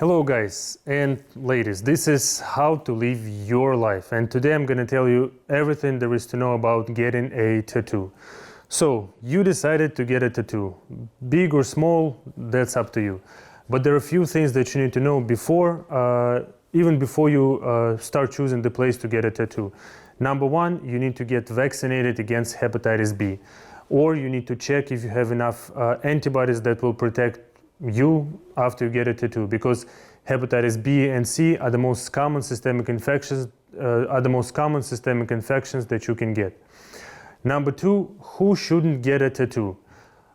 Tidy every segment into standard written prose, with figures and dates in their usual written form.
Hello guys and ladies, this is how to live your life, and today I'm gonna tell you everything there is to know about getting a tattoo. So you decided to get a tattoo, big or small, that's up to you. But there are a few things that you need to know before, even before you start choosing the place to get a tattoo. Number one, you need to get vaccinated against hepatitis B, or you need to check if you have enough antibodies that will protect you after you get a tattoo, because hepatitis B and C are the most common systemic infections that you can get. Number two, who shouldn't get a tattoo?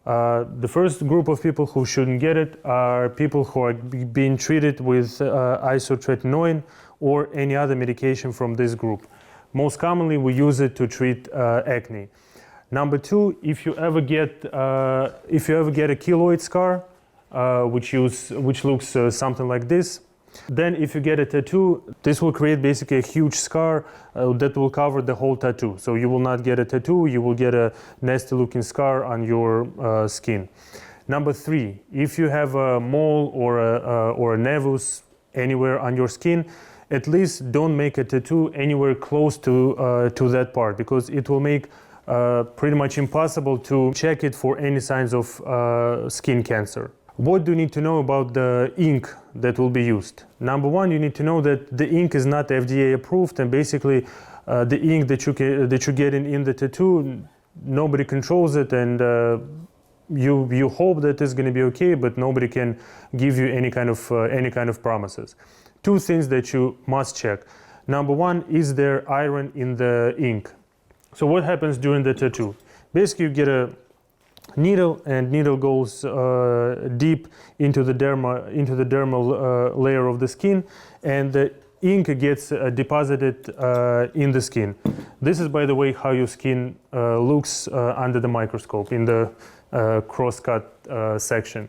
The first group of people who shouldn't get it are people who are being treated with Isotretinoin or any other medication from this group. Most commonly we use it to treat acne. Number two, if you ever get a keloid scar, which looks something like this, then if you get a tattoo, this will create basically a huge scar that will cover the whole tattoo. So you will not get a tattoo, you will get a nasty looking scar on your skin. Number three, if you have a mole or a nevus anywhere on your skin, at least don't make a tattoo anywhere close to that part, because it will make pretty much impossible to check it for any signs of skin cancer. What do you need to know about the ink that will be used? Number one, you need to know that the ink is not FDA approved, and basically the ink that you get in the tattoo, nobody controls it, and you hope that it's going to be okay, but nobody can give you any kind of promises. Two things that you must check. Number one, is there iron in the ink? So what happens during the tattoo? Basically, you get a needle, and needle goes deep into the dermal layer of the skin, and the ink gets deposited in the skin. This is, by the way, how your skin looks under the microscope in the cross-cut section.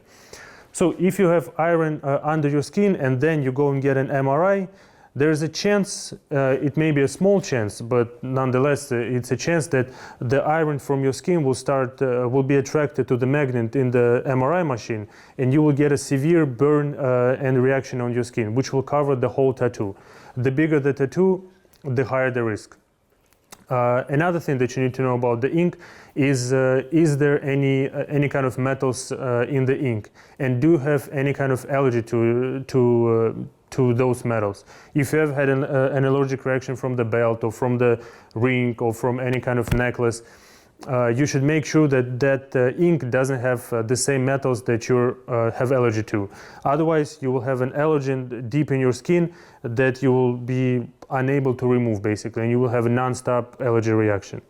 So if you have iron under your skin and then you go and get an MRI, there's a chance, it may be a small chance, but nonetheless it's a chance that the iron from your skin will be attracted to the magnet in the MRI machine, and you will get a severe burn and reaction on your skin, which will cover the whole tattoo. The bigger the tattoo, the higher the risk. Another thing that you need to know about the ink is there any kind of metals in the ink, and do you have any kind of allergy to those metals? If you have had an allergic reaction from the belt or from the ring or from any kind of necklace, you should make sure that ink doesn't have the same metals that you have allergy to. Otherwise, you will have an allergen deep in your skin that you will be unable to remove, basically, and you will have a non-stop allergy reaction.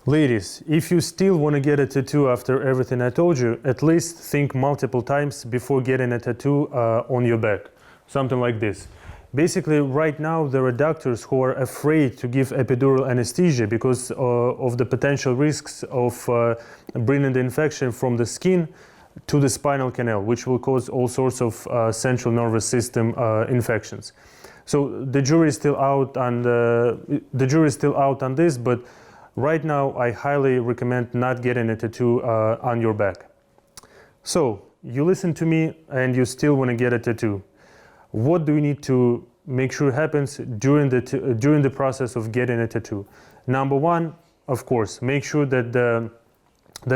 Ladies, if you still want to get a tattoo after everything I told you, at least think multiple times before getting a tattoo on your back. Something like this. Basically, right now there are doctors who are afraid to give epidural anesthesia because of the potential risks of bringing the infection from the skin to the spinal canal, which will cause all sorts of central nervous system infections. So the jury is still out on this, but right now I highly recommend not getting a tattoo on your back. So you listen to me and you still want to get a tattoo. What do you need to make sure happens during the process of getting a tattoo? Number one, of course, make sure that the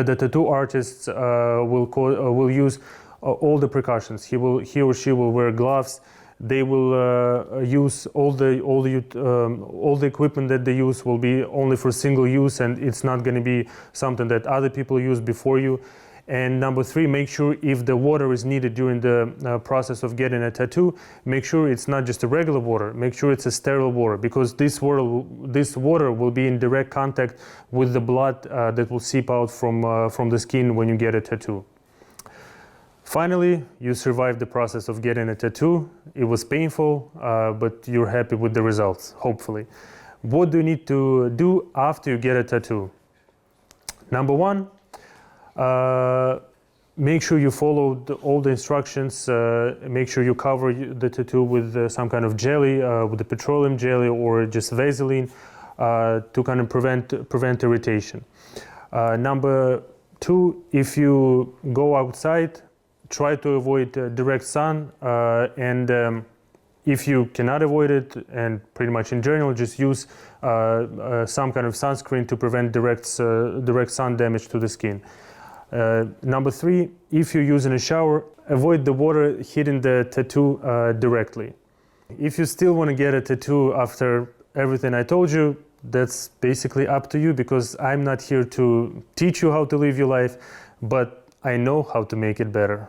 tattoo artists will use all the precautions. He or she will wear gloves. They will use all the equipment that they use will be only for single use, and it's not going to be something that other people use before you. And number three, make sure if the water is needed during the process of getting a tattoo, make sure it's not just a regular water, make sure it's a sterile water, because this water will be in direct contact with the blood that will seep out from the skin when you get a tattoo. Finally, you survived the process of getting a tattoo. It was painful, but you're happy with the results, hopefully. What do you need to do after you get a tattoo? Number one, make sure you follow all the instructions. Make sure you cover the tattoo with some kind of jelly, with the petroleum jelly or just vaseline, to kind of prevent irritation. Number two, if you go outside, try to avoid direct sun, and if you cannot avoid it, and pretty much in general, just use some kind of sunscreen to prevent direct sun damage to the skin. Number 3, if you're using a shower, avoid the water hitting the tattoo directly. If you still want to get a tattoo after everything I told you, that's basically up to you, because I'm not here to teach you how to live your life, but I know how to make it better.